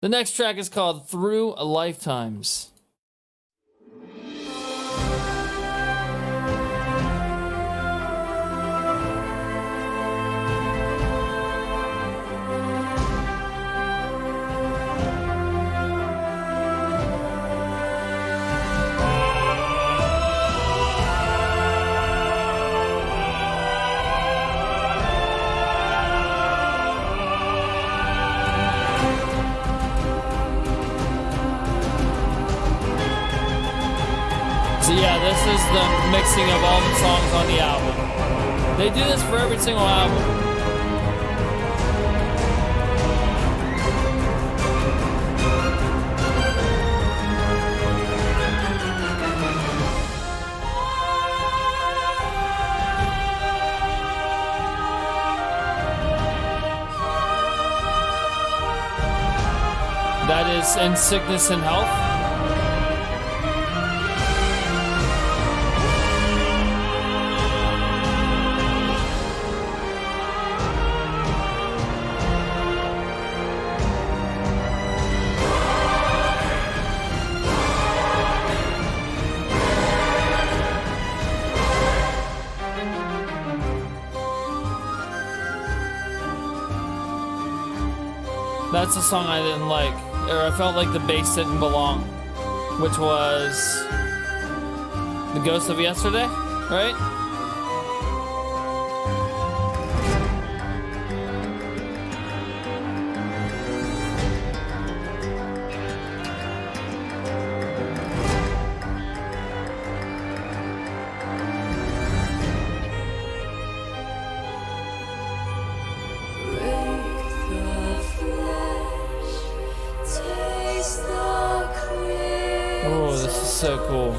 The next track is called Through Lifetimes. So yeah, this is the mixing of all the songs on the album. They do this for every single album. That is In Sickness and Health. That's a song I didn't like, or I felt like the bass didn't belong, which was The Ghost of Yesterday, right? Oh, this is so cool.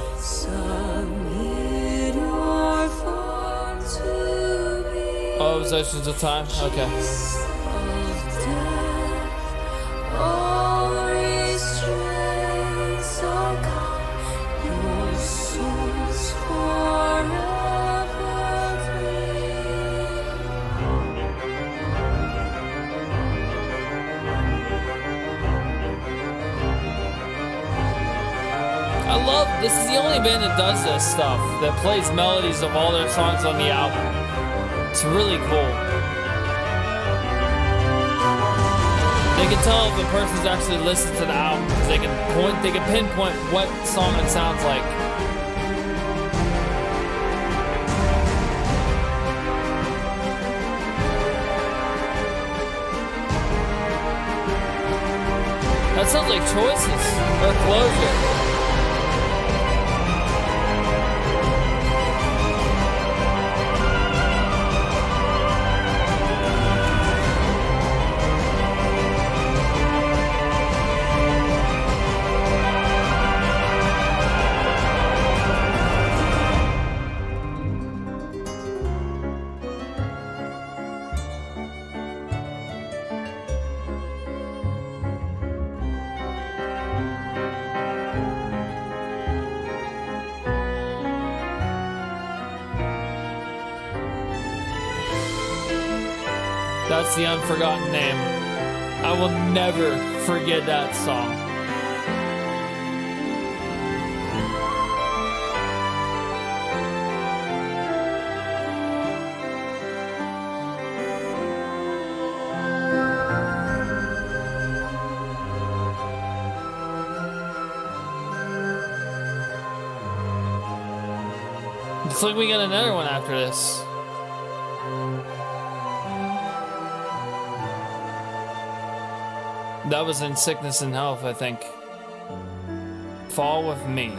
Oh, it was Oceans of Time? Okay. I love, this is the only band that does this stuff, that plays melodies of all their songs on the album. It's really cool. They can tell if a person's actually listened to the album, because they can pinpoint what song it sounds like. That sounds like Choices, or Closure. That's the Unforgotten Name. I will never forget that song. Looks like we got another one after this. That was In Sickness and Health, I think. Fall With Me.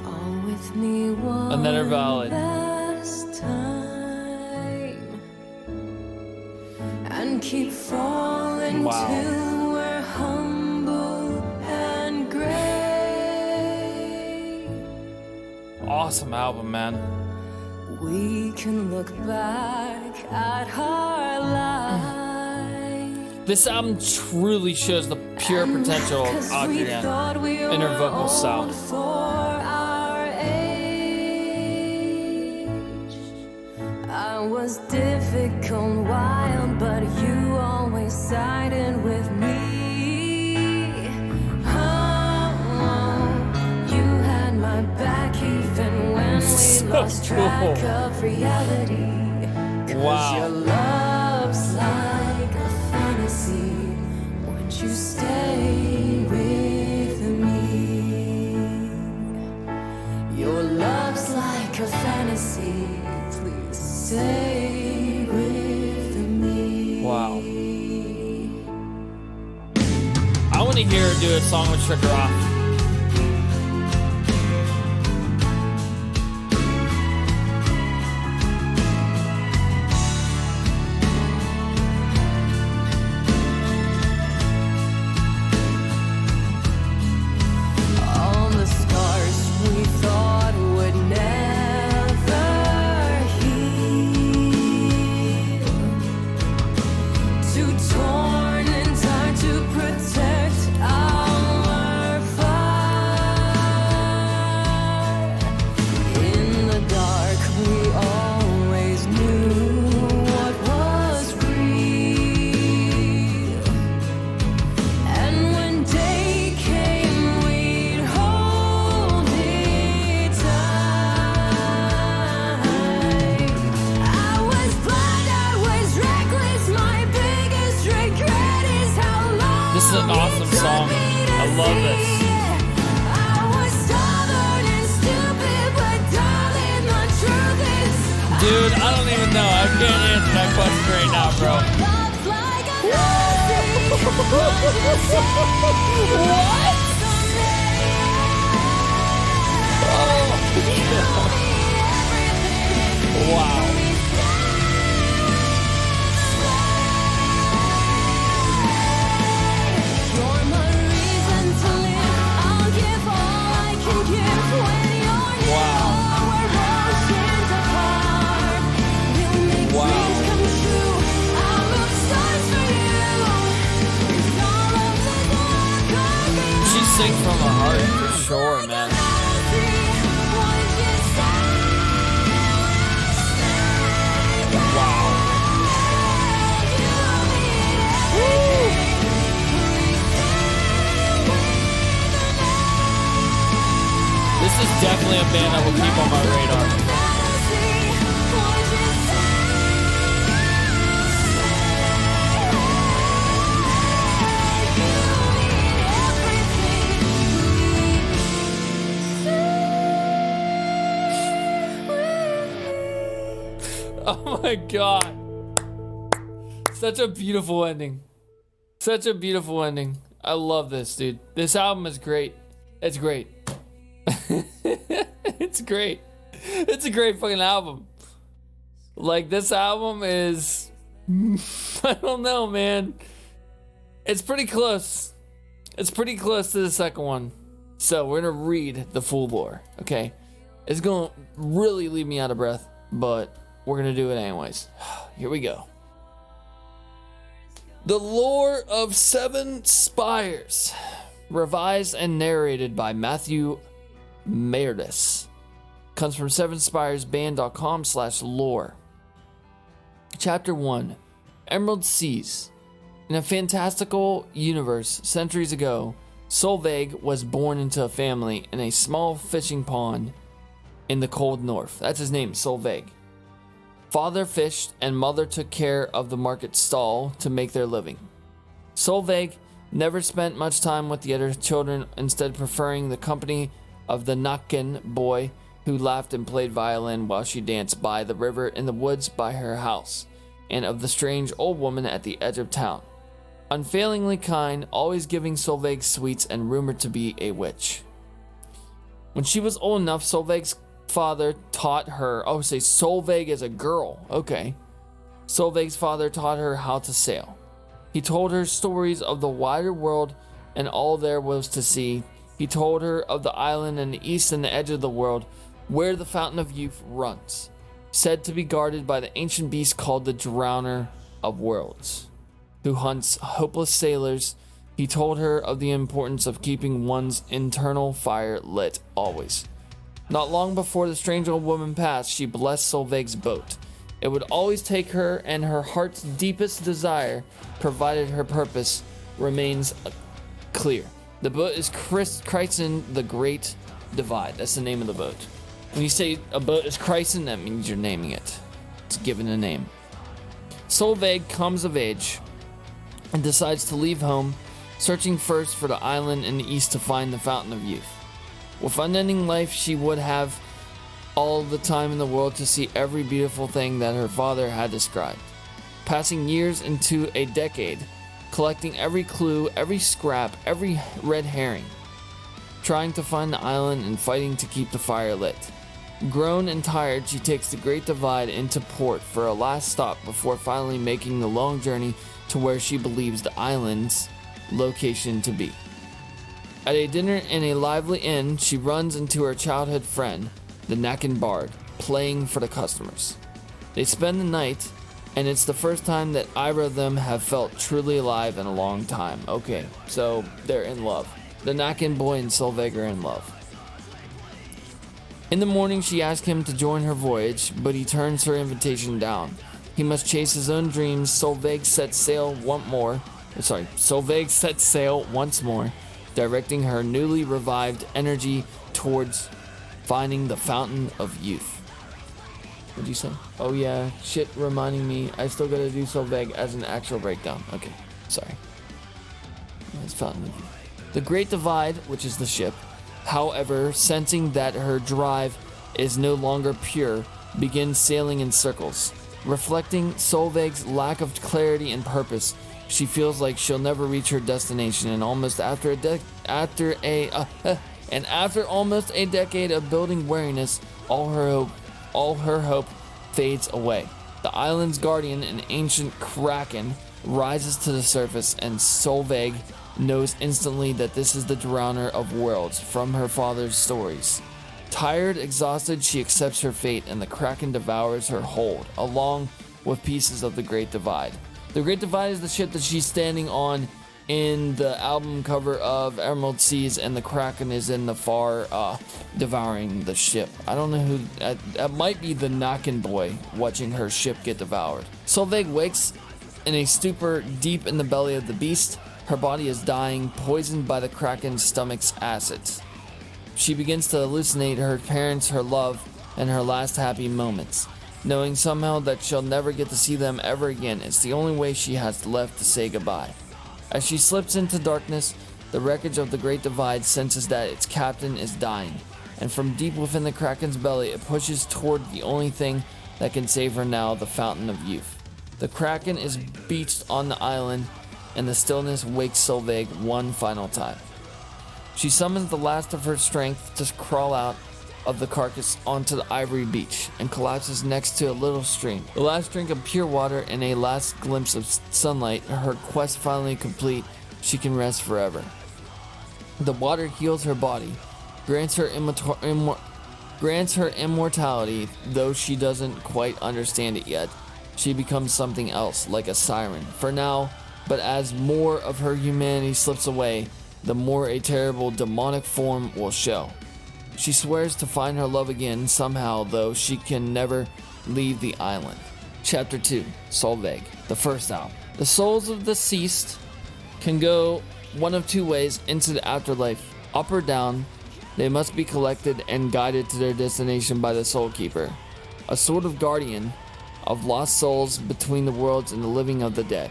Fall with me one Another ballad. last time and keep falling Wow. till we're humble and gray. Awesome album, man. We can look back at our lives This album truly shows the pure potential of Adrienne in her vocal style. For our age, I was difficult, wild, but you always sided with me. Oh, you had my back even when we lost track of reality. 'Cause Wow. your love's like a fantasy. Would you stay with me? Your love's like a fantasy. Please stay with me. Wow. I want to hear her do a song with Trigger Off. All the scars we thought would never heal, too torn and tired to protect our fire. In the dark, we always knew what was real. And when day came, we'd hold it tight. I was blind, I was reckless. My biggest regret is how long This is an awesome song. I love this. I was stubborn and stupid, but darling, the truth is, Dude, I don't even know. I can't answer that question right now, bro. love's like a fantasy. Would you say What? Wow. You're my reason to live. I'll give all I can give when you're near. Wow. We're oceans apart. We'll make Wow. dreams come true. I'll move stars for you. It's all of the dark of it. She sings from her heart for sure, man. Wow. This is definitely a band that will keep on my radar. Oh my god. Such a beautiful ending. Such a beautiful ending. I love this, dude. This album is great. It's great. It's great. It's a great fucking album. Like, this album is... I don't know, man. It's pretty close. It's pretty close to the second one. So, we're gonna read the full lore, okay? It's gonna really leave me out of breath, but we're gonna do it anyways. Here we go. The Lore of Seven Spires, revised and narrated by Matthew Meredith, comes from sevenspiresband.com/lore. Chapter 1, Emerald Seas. In a fantastical universe, centuries ago, Solveig was born into a family in a small fishing pond in the cold north. That's his name, Solveig. Father fished and mother took care of the market stall to make their living. Solveig never spent much time with the other children, instead preferring the company of the Nakken boy who laughed and played violin while she danced by the river in the woods by her house, and of the strange old woman at the edge of town. Unfailingly kind, always giving Solveig sweets and rumored to be a witch. When she was old enough, Solveig's father taught her... Oh, say Solveig is a girl. Okay. Solveig's father taught her how to sail. He told her stories of the wider world and all there was to see. He told her of the island in the east and the edge of the world, where the Fountain of Youth runs, said to be guarded by the ancient beast called the Drowner of Worlds. who hunts hopeless sailors. He told her of the importance of keeping one's internal fire lit always. Not long before the strange old woman passed, she blessed Solveig's boat. It would always take her and her heart's deepest desire, provided her purpose remains clear. The boat is christened the Great Divide. That's the name of the boat. When you say a boat is christened, that means you're naming it. It's given a name. Solveig comes of age and decides to leave home, searching first for the island in the east to find the Fountain of Youth. With unending life, she would have all the time in the world to see every beautiful thing that her father had described. Passing years into a decade, collecting every clue, every scrap, every red herring, trying to find the island and fighting to keep the fire lit. Grown and tired, she takes the Great Divide into port for a last stop before finally making the long journey to where she believes the island's location to be. At a dinner in a lively inn, she runs into her childhood friend, the Nakin Bard, playing for the customers. They spend the night, and it's the first time that either of them have felt truly alive in a long time. Okay, so they're in love. The Nakin boy and Solveig are in love. In the morning, she asks him to join her voyage, but he turns her invitation down. He must chase his own dreams. Solveig sets sail once more, directing her newly revived energy towards finding the Fountain of Youth. What'd you say? Oh yeah, shit reminding me, I still gotta do Solveig as an actual breakdown. Okay, sorry. It's Fountain of Youth. The Great Divide, which is the ship, however, sensing that her drive is no longer pure, begins sailing in circles. Reflecting Solveig's lack of clarity and purpose, she feels like she'll never reach her destination, and after almost a decade of building wariness, all her hope fades away. The island's guardian, an ancient kraken, rises to the surface, and Solveig knows instantly that this is the drowner of worlds from her father's stories. Tired, exhausted, she accepts her fate, and the kraken devours her hold, along with pieces of the Great Divide. The Great Divide is the ship that she's standing on in the album cover of Emerald Seas, and the kraken is in the far, devouring the ship. I don't know who, that might be the Nakin boy watching her ship get devoured. Solveig wakes in a stupor deep in the belly of the beast. Her body is dying, poisoned by the kraken's stomach's acids. She begins to hallucinate her parents, her love, and her last happy moments, knowing somehow that she'll never get to see them ever again. It's the only way she has left to say goodbye. As she slips into darkness, the wreckage of the Great Divide senses that its captain is dying, and from deep within the kraken's belly, it pushes toward the only thing that can save her now, the Fountain of Youth. The kraken is beached on the island, and the stillness wakes Solveig one final time. She summons the last of her strength to crawl out of the carcass onto the ivory beach and collapses next to a little stream. The last drink of pure water and a last glimpse of sunlight, her quest finally complete, she can rest forever. The water heals her body, grants her immortality, though she doesn't quite understand it yet. She becomes something else, like a siren, for now, but as more of her humanity slips away, the more a terrible demonic form will show. She swears to find her love again somehow, though she can never leave the island. Chapter 2, Solveig, the first album. The souls of the deceased can go one of two ways into the afterlife, up or down. They must be collected and guided to their destination by the Soul Keeper, a sort of guardian of lost souls between the worlds and the living of the dead.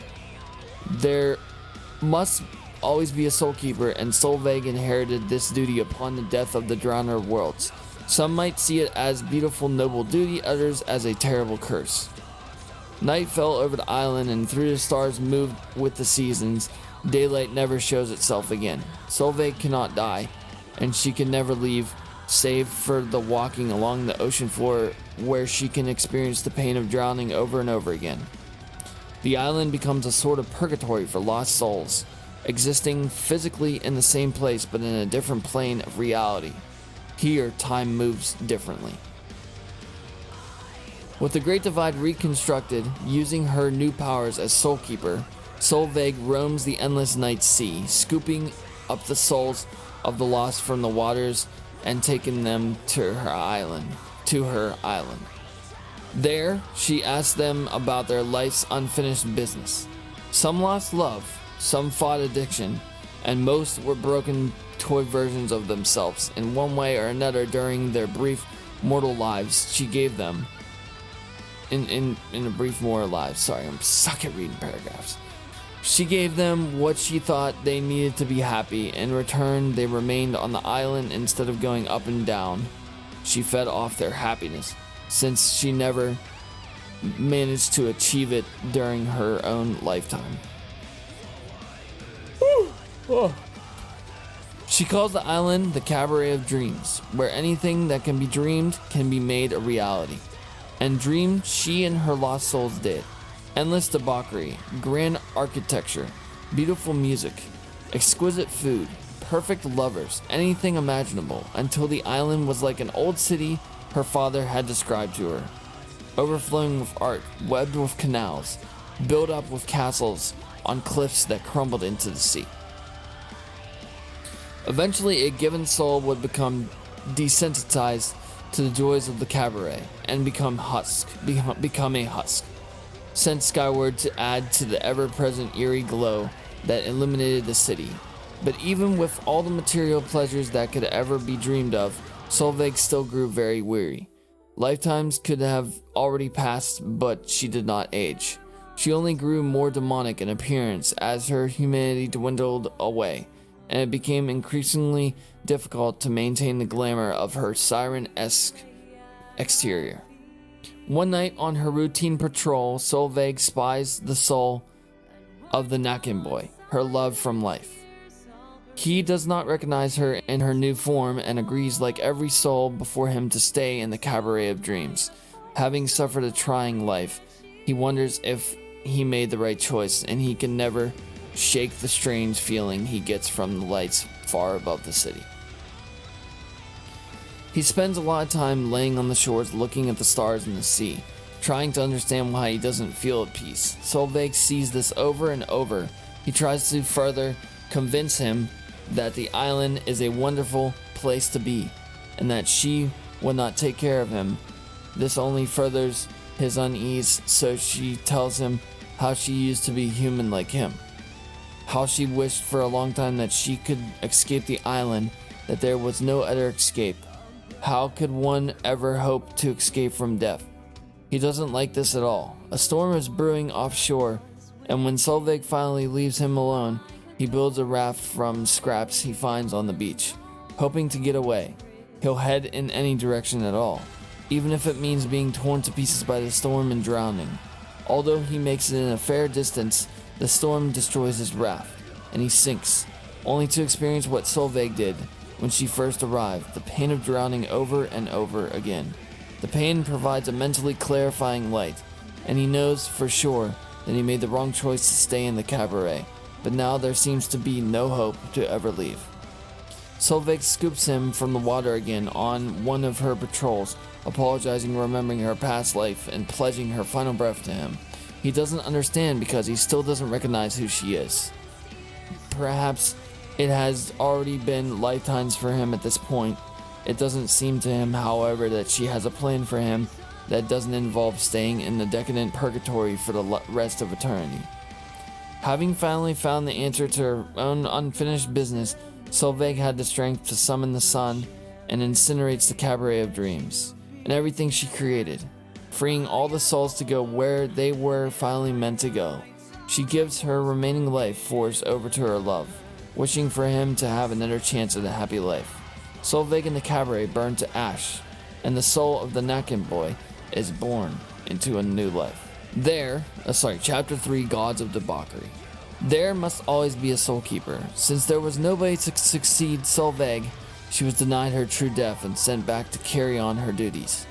There must always be a Soul Keeper, and Solveig inherited this duty upon the death of the Drowner of Worlds. Some might see it as beautiful, noble duty, others as a terrible curse. Night fell over the island, and through the stars moved with the seasons. Daylight never shows itself again. Solveig cannot die, and she can never leave, save for the walking along the ocean floor, where she can experience the pain of drowning over and over again. The island becomes a sort of purgatory for lost souls, existing physically in the same place but in a different plane of reality. Here, time moves differently. With the Great Divide reconstructed, using her new powers as Soul Keeper, Solveig roams the endless night sea, scooping up the souls of the lost from the waters and taking them to her island. There, she asks them about their life's unfinished business. Some lost love, some fought addiction, and most were broken toy versions of themselves in one way or another during their brief mortal lives she gave them. In a brief mortal lives. Sorry, I'm suck at reading paragraphs. She gave them what she thought they needed to be happy. In return, they remained on the island instead of going up and down. She fed off their happiness, since she never managed to achieve it during her own lifetime. She calls the island the Cabaret of Dreams, where anything that can be dreamed can be made a reality. And dream she and her lost souls did. Endless debauchery, grand architecture, beautiful music, exquisite food, perfect lovers, anything imaginable, until the island was like an old city her father had described to her. Overflowing with art, webbed with canals, built up with castles on cliffs that crumbled into the sea. Eventually, a given soul would become desensitized to the joys of the cabaret and become a husk, sent skyward to add to the ever-present eerie glow that illuminated the city. But even with all the material pleasures that could ever be dreamed of, Solveig still grew very weary. Lifetimes could have already passed, but she did not age. She only grew more demonic in appearance as her humanity dwindled away, and it became increasingly difficult to maintain the glamour of her siren-esque exterior. One night on her routine patrol, Solveig spies the soul of the Nakin boy, her love from life. He does not recognize her in her new form and agrees like every soul before him to stay in the Cabaret of Dreams. Having suffered a trying life, he wonders if he made the right choice, and he can never shake the strange feeling he gets from the lights far above the city. He spends a lot of time laying on the shores looking at the stars and the sea, trying to understand why he doesn't feel at peace. Solveig sees this over and over. He tries to further convince him that the island is a wonderful place to be, and that she will not take care of him. This only furthers his unease, so she tells him how she used to be human like him. How she wished for a long time that she could escape the island, that there was no other escape. How could one ever hope to escape from death? He doesn't like this at all. A storm is brewing offshore, and when Solveig finally leaves him alone, he builds a raft from scraps he finds on the beach, hoping to get away. He'll head in any direction at all, even if it means being torn to pieces by the storm and drowning. Although he makes it in a fair distance, the storm destroys his raft, and he sinks, only to experience what Solveig did when she first arrived, the pain of drowning over and over again. The pain provides a mentally clarifying light, and he knows for sure that he made the wrong choice to stay in the cabaret, but now there seems to be no hope to ever leave. Solveig scoops him from the water again on one of her patrols, apologizing, remembering her past life, and pledging her final breath to him. He doesn't understand because he still doesn't recognize who she is. Perhaps it has already been lifetimes for him at this point. It doesn't seem to him, however, that she has a plan for him that doesn't involve staying in the decadent purgatory for the rest of eternity. Having finally found the answer to her own unfinished business, Solveig had the strength to summon the sun and incinerates the Cabaret of Dreams and everything she created, freeing all the souls to go where they were finally meant to go. She gives her remaining life force over to her love, wishing for him to have another chance at a happy life. Solveig and the Cabaret burn to ash, and the soul of the Nakin boy is born into a new life. Chapter 3, Gods of Debauchery. There must always be a soul keeper. Since there was nobody to succeed Solveig, she was denied her true death and sent back to carry on her duties.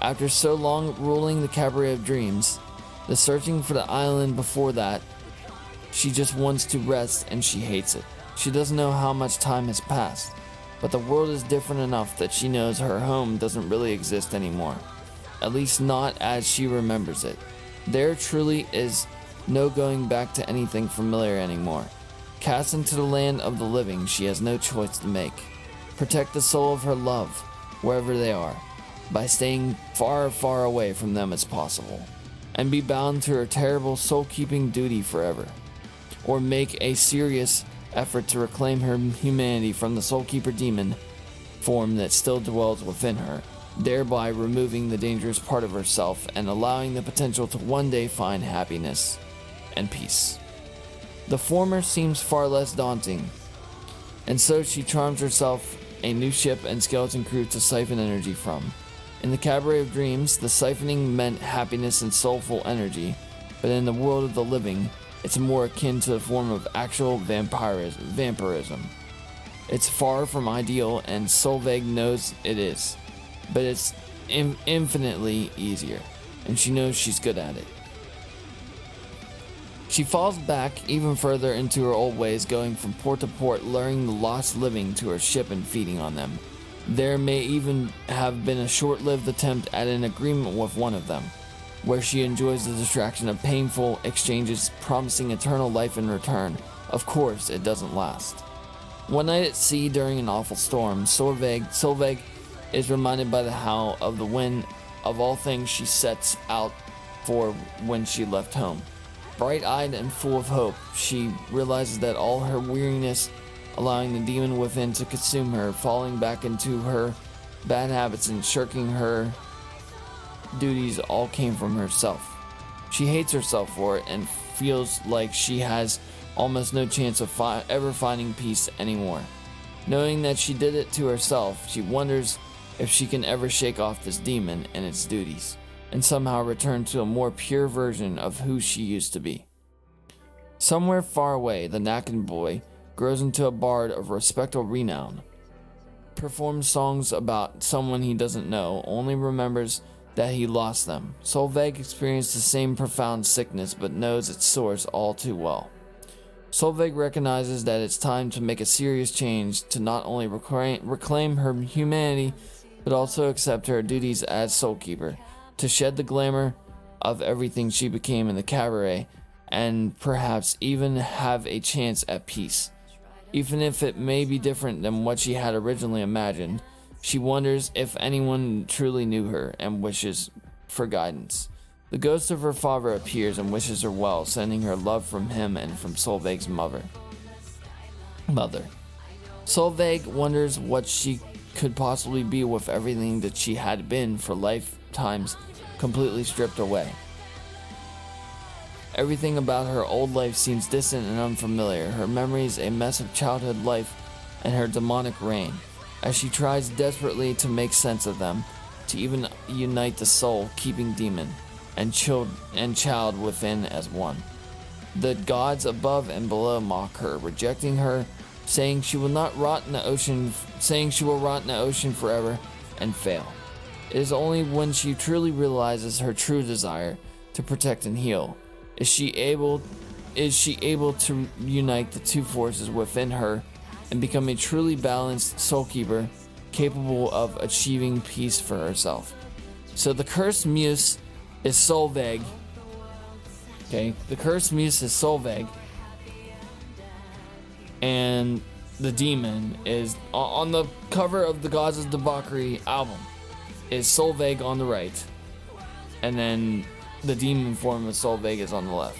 After so long ruling the Cabaret of Dreams, the searching for the island before that, she just wants to rest and she hates it. She doesn't know how much time has passed, but the world is different enough that she knows her home doesn't really exist anymore. At least not as she remembers it. There truly is No going back to anything familiar anymore. Cast into the land of the living, she has no choice to make. Protect the soul of her love, wherever they are, by staying far, far away from them as possible, and be bound to her terrible soul-keeping duty forever. Or make a serious effort to reclaim her humanity from the soul-keeper demon form that still dwells within her, thereby removing the dangerous part of herself and allowing the potential to one day find happiness and peace. The former seems far less daunting, and so she charms herself a new ship and skeleton crew to siphon energy from. In the Cabaret of Dreams, the siphoning meant happiness and soulful energy, but in the world of the living, it's more akin to a form of actual vampirism. It's far from ideal, and Solveig knows it is, but it's infinitely easier, and she knows she's good at it. She falls back even further into her old ways, going from port to port, luring the lost living to her ship and feeding on them. There may even have been a short-lived attempt at an agreement with one of them, where she enjoys the distraction of painful exchanges promising eternal life in return. Of course, it doesn't last. One night at sea during an awful storm, Solveig is reminded by the howl of the wind of all things she sets out for when she left home. Bright-eyed and full of hope, she realizes that all her weariness, allowing the demon within to consume her, falling back into her bad habits and shirking her duties all came from herself. She hates herself for it and feels like she has almost no chance of ever finding peace anymore. Knowing that she did it to herself, she wonders if she can ever shake off this demon and its duties, and somehow return to a more pure version of who she used to be. Somewhere far away, the Nacken boy grows into a bard of respectable renown, performs songs about someone he doesn't know, only remembers that he lost them. Solveig experienced the same profound sickness, but knows its source all too well. Solveig recognizes that it's time to make a serious change to not only reclaim her humanity, but also accept her duties as Soulkeeper, to shed the glamour of everything she became in the cabaret, and perhaps even have a chance at peace. Even if it may be different than what she had originally imagined, she wonders if anyone truly knew her and wishes for guidance. The ghost of her father appears and wishes her well, sending her love from him and from Solveig's mother. Solveig wonders what she could possibly be with everything that she had been for lifetimes completely stripped away. Everything about her old life seems distant and unfamiliar, her memories a mess of childhood life and her demonic reign, as she tries desperately to make sense of them, to even unite the soul-keeping demon and child within as one. The gods above and below mock her, rejecting her, saying she will rot in the ocean forever and fail. It is only when she truly realizes her true desire to protect and heal is she able to unite the two forces within her and become a truly balanced soulkeeper capable of achieving peace for herself. So the cursed muse is Solveig. Okay, the cursed muse is Solveig, and the demon is on the cover of the Gods of Debauchery album. Is Solveig on the right, and then the demon form of Solveig is on the left.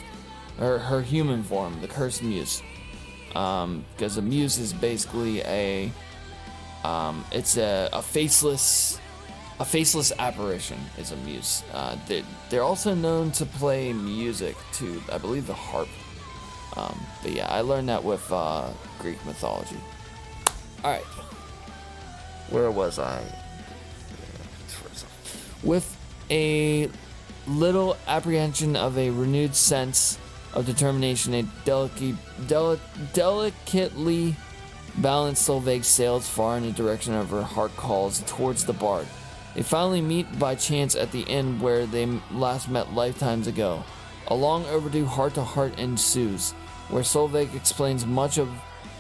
Her human form, the cursed muse, because a muse is basically a faceless apparition. Is a muse. They're also known to play music to, I believe, the harp. But yeah, I learned that with Greek mythology. All right, where was I? With a little apprehension of a renewed sense of determination, a delicately balanced Solveig sails far in the direction of her heart calls towards the bard. They finally meet by chance at the inn where they last met lifetimes ago. A long overdue heart-to-heart ensues, where Solveig explains much of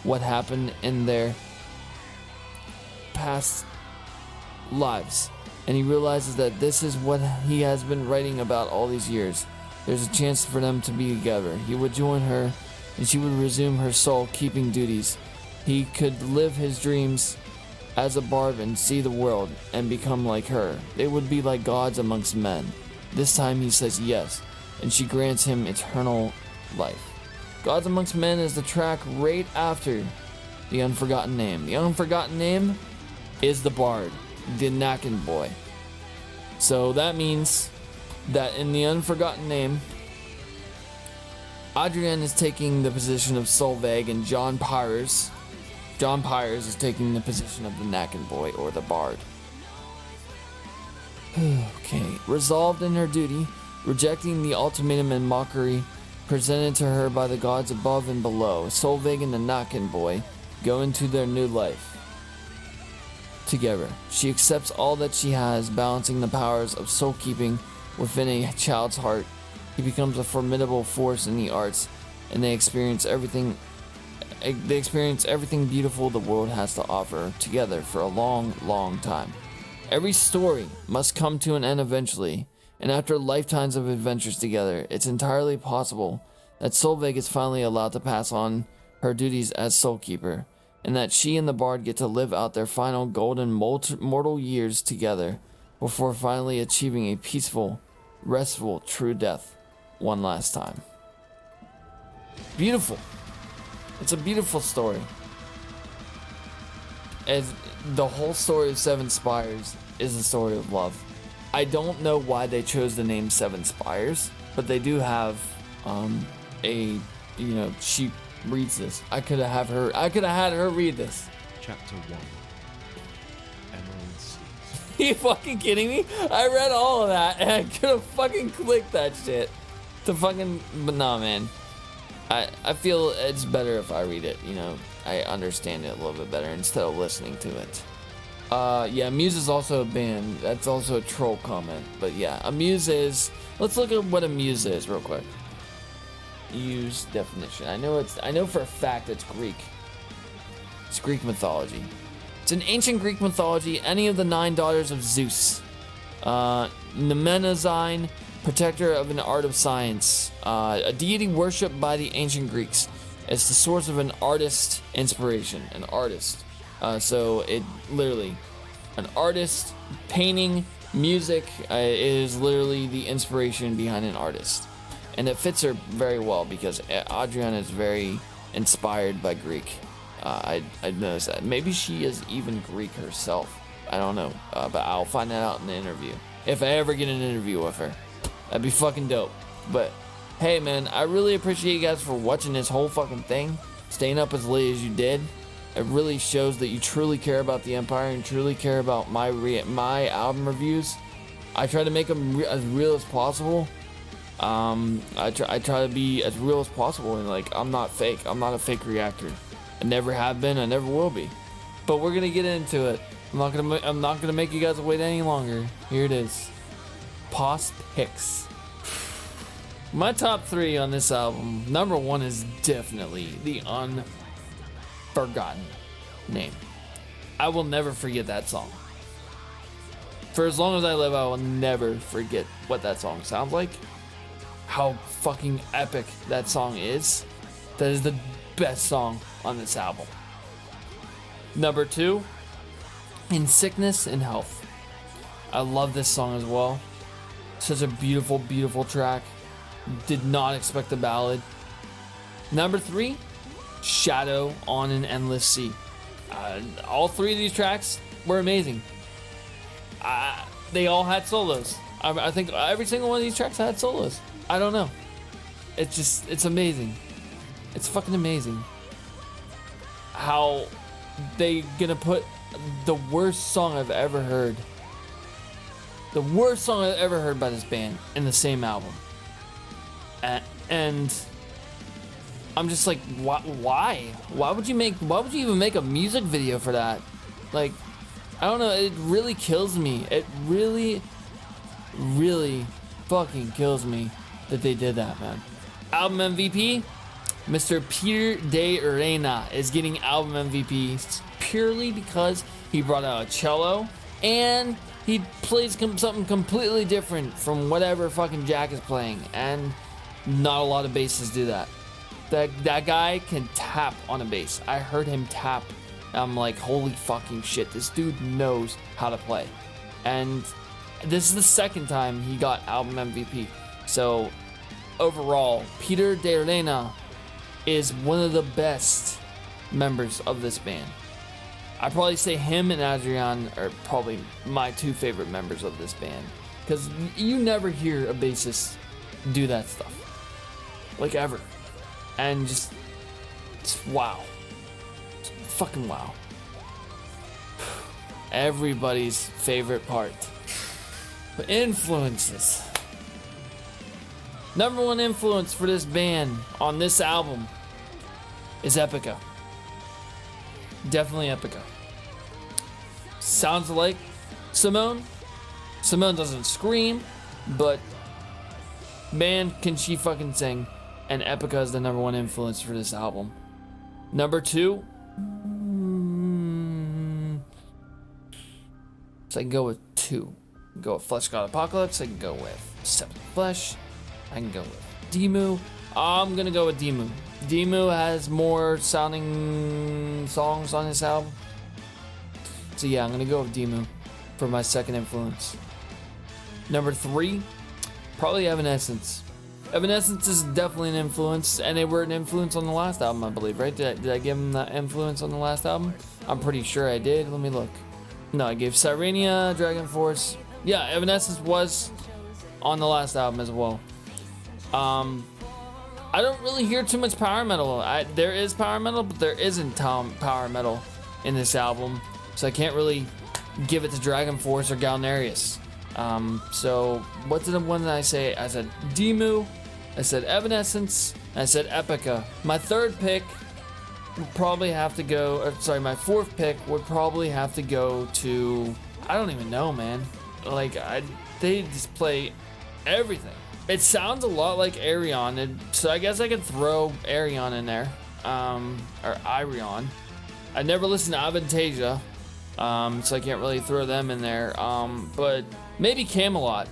what happened in their past lives, and he realizes that this is what he has been writing about all these years. there's a chance for them to be together. He would join her, and she would resume her soul-keeping duties. He could live his dreams as a bard and see the world and become like her. They would be like gods amongst men. This time he says yes, and she grants him eternal life. Gods Amongst Men is the track right after The Unforgotten Name. The Unforgotten Name is the bard, the Nacken boy. So that means that in The Unforgotten Name, Adrian is taking the position of Solveig, and John Pyres is taking the position of the Nacken boy, or the bard. Okay. Resolved in her duty, rejecting the ultimatum and mockery presented to her by the gods above and below, Solveig and the Nacken boy go into their new life together. She accepts all that she has, balancing the powers of soul keeping within a child's heart. He becomes a formidable force in the arts, and they experience everything beautiful the world has to offer together for a long, long time. Every story must come to an end eventually, and after lifetimes of adventures together, it's entirely possible that Solveig is finally allowed to pass on her duties as Soul Keeper, and that she and the Bard get to live out their final golden mortal years together before finally achieving a peaceful, restful, true death one last time. Beautiful. It's a beautiful story. As the whole story of Seven Spires is a story of love. I don't know why they chose the name Seven Spires, but they do have she reads this. I could have had her read this. Chapter 1. Emerald Seas. Are you fucking kidding me? I read all of that and I could have fucking clicked that shit. But nah, man. I feel it's better if I read it, I understand it a little bit better instead of listening to it. Yeah, Muse is also a band. That's also a troll comment. But yeah, a muse is... Let's look at what a muse is real quick. Muse definition. I know for a fact it's Greek. It's Greek mythology. It's an ancient Greek mythology, any of the 9 daughters of Zeus. Mnemosyne, protector of an art of science. A deity worshipped by the ancient Greeks. It's the source of an artist inspiration. An artist. So it literally, an artist, painting, music is literally the inspiration behind an artist. And it fits her very well because Adriana is very inspired by Greek. I noticed that. Maybe she is even Greek herself. I don't know. But I'll find that out in the interview. If I ever get an interview with her. That'd be fucking dope. But hey, man, I really appreciate you guys for watching this whole fucking thing. Staying up as late as you did. It really shows that you truly care about the Empire and truly care about my album reviews. I try to make them as real as possible. I try to be as real as possible, and I'm not fake. I'm not a fake reactor. I never have been. I never will be. But we're gonna get into it. I'm not gonna make you guys wait any longer. Here it is. Pos picks. My top 3 on this album. Number 1 is definitely The Unforgotten Name. I will never forget that song. For as long as I live, I will never forget what that song sounds like. How fucking epic that song is. That is the best song on this album. Number 2, In Sickness and Health. I love this song as well. Such a beautiful, beautiful track. Did not expect a ballad. Number 3, Shadow on an Endless Sea. All 3 of these tracks were amazing. They all had solos. I think every single one of these tracks had solos. I don't know. It's amazing. It's fucking amazing. How they gonna put the worst song I've ever heard. The worst song I've ever heard by this band in the same album. And I'm just like, why? Why would you even make a music video for that? I don't know. It really kills me. It really, really fucking kills me that they did that, man. Album MVP, Mr. Peter De Reina is getting album MVP purely because he brought out a cello, and he plays something completely different from whatever fucking Jack is playing, and not a lot of bassists do that. That guy can tap on a bass. I heard him tap. I'm like, holy fucking shit, this dude knows how to play. And this is the second time he got album MVP. So overall, Peter De Lena is one of the best members of this band. I'd probably say him and Adrian are probably my two favorite members of this band, because you never hear a bassist do that stuff, like, ever. And just wow. It's fucking wow. Everybody's favorite part. But influences. Number one influence for this band on this album is Epica. Definitely Epica. Sounds like Simone. Simone doesn't scream, but man, can she fucking sing. And Epica is the number one influence for this album. Number two, so I can go with two. I can go with Flesh God Apocalypse. I can go with Seven Flesh. I can go with Demu. I'm gonna go with Demu. Demu has more sounding songs on this album. So yeah, I'm gonna go with Demu for my second influence. Number three, probably Evanescence. Evanescence is definitely an influence, and they were an influence on the last album, I believe, right? Did I give them that influence on the last album? I'm pretty sure I did. Let me look. No, I gave Sirenia, Dragon Force. Yeah, Evanescence was on the last album as well. I don't really hear too much power metal. There is power metal, but there isn't power metal in this album, so I can't really give it to Dragon Force or Galnerius. So what did the one that I say? I said Demu, I said Evanescence, and I said Epica. My third pick would probably have to go, my fourth pick would probably have to go to, I don't even know, man. Like, they just play everything. It sounds a lot like Arion, so I guess I could throw Arion in there, or Irion. I never listened to Avantasia, so I can't really throw them in there, but maybe Camelot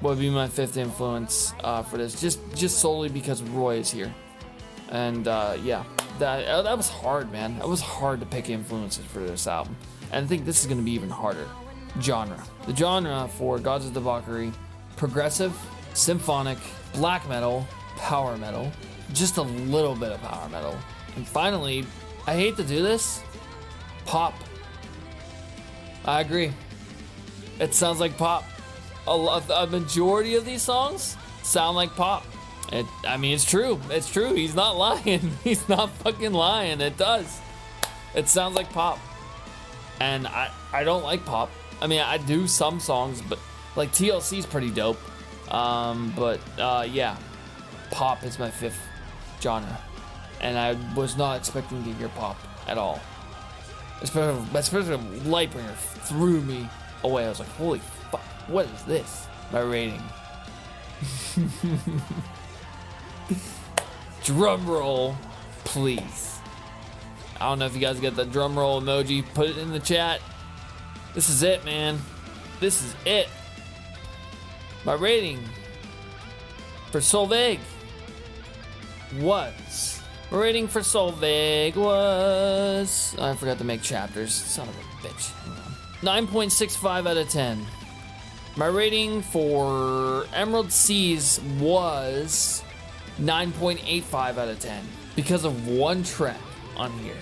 would be my fifth influence for this, just solely because Roy is here. And yeah, that was hard, man. That was hard to pick influences for this album, and I think this is going to be even harder. Genre. The genre for Gods of Debauchery: progressive, symphonic, black metal, power metal, just a little bit of power metal, and finally, I hate to do this, pop. I agree. It sounds like pop. A majority of these songs sound like pop. I mean, it's true. It's true. He's not lying. He's not fucking lying. It does. It sounds like pop. And I don't like pop. I mean, I do some songs, but like TLC's pretty dope. But yeah, pop is my fifth genre. And I was not expecting to hear pop at all. Especially Lightbringer threw me away. I was like, holy fuck, what is this? My rating. Drum roll, please. I don't know if you guys got the drum roll emoji. Put it in the chat. This is it, man. This is it. My rating for Solveig was... My rating for Solveig was... I forgot to make chapters. Son of a bitch. Hang on. 9.65 out of 10. My rating for Emerald Seas was 9.85 out of 10. Because of one track on here.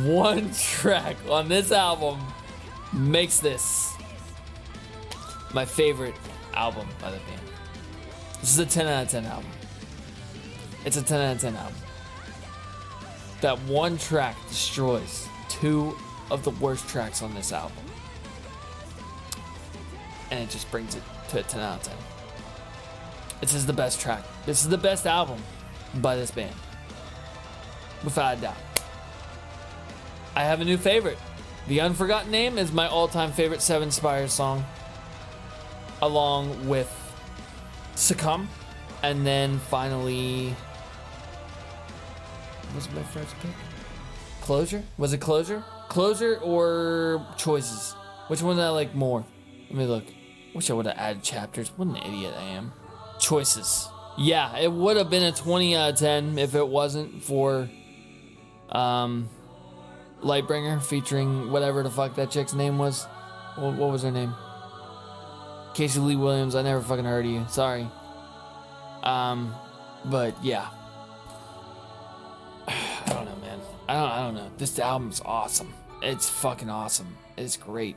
One track on this album makes this my favorite album by the band. This is a 10 out of 10 album. It's a 10 out of 10 album. That one track destroys two of the worst tracks on this album. And it just brings it to a 10 out of 10. This is the best track. This is the best album by this band. Without a doubt. I have a new favorite. The Unforgotten Name is my all-time favorite Seven Spires song. Along with Succumb. And then finally... What was my first pick? Closure? Was it Closure? Closure or Choices? Which one did I like more? Let me look. Wish I would have added chapters. What an idiot I am. Choices. Yeah, it would have been a 20 out of 10 if it wasn't for Lightbringer featuring whatever the fuck that chick's name was. What was her name? Casey Lee Williams. I never fucking heard of you. Sorry. But yeah. I don't know, man. I don't know. This album's awesome. It's fucking awesome. It's great.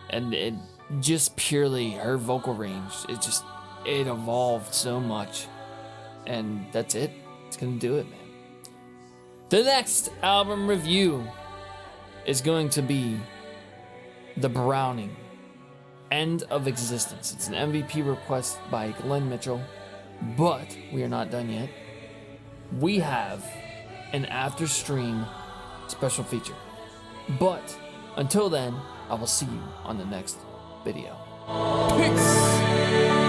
And it just purely her vocal range. It evolved so much. And that's it. It's gonna do it, man. The next album review is going to be The Browning, End of Existence. It's an MVP request by Glenn Mitchell, but we are not done yet. We have an after stream special feature. But until then, I will see you on the next video. Peace!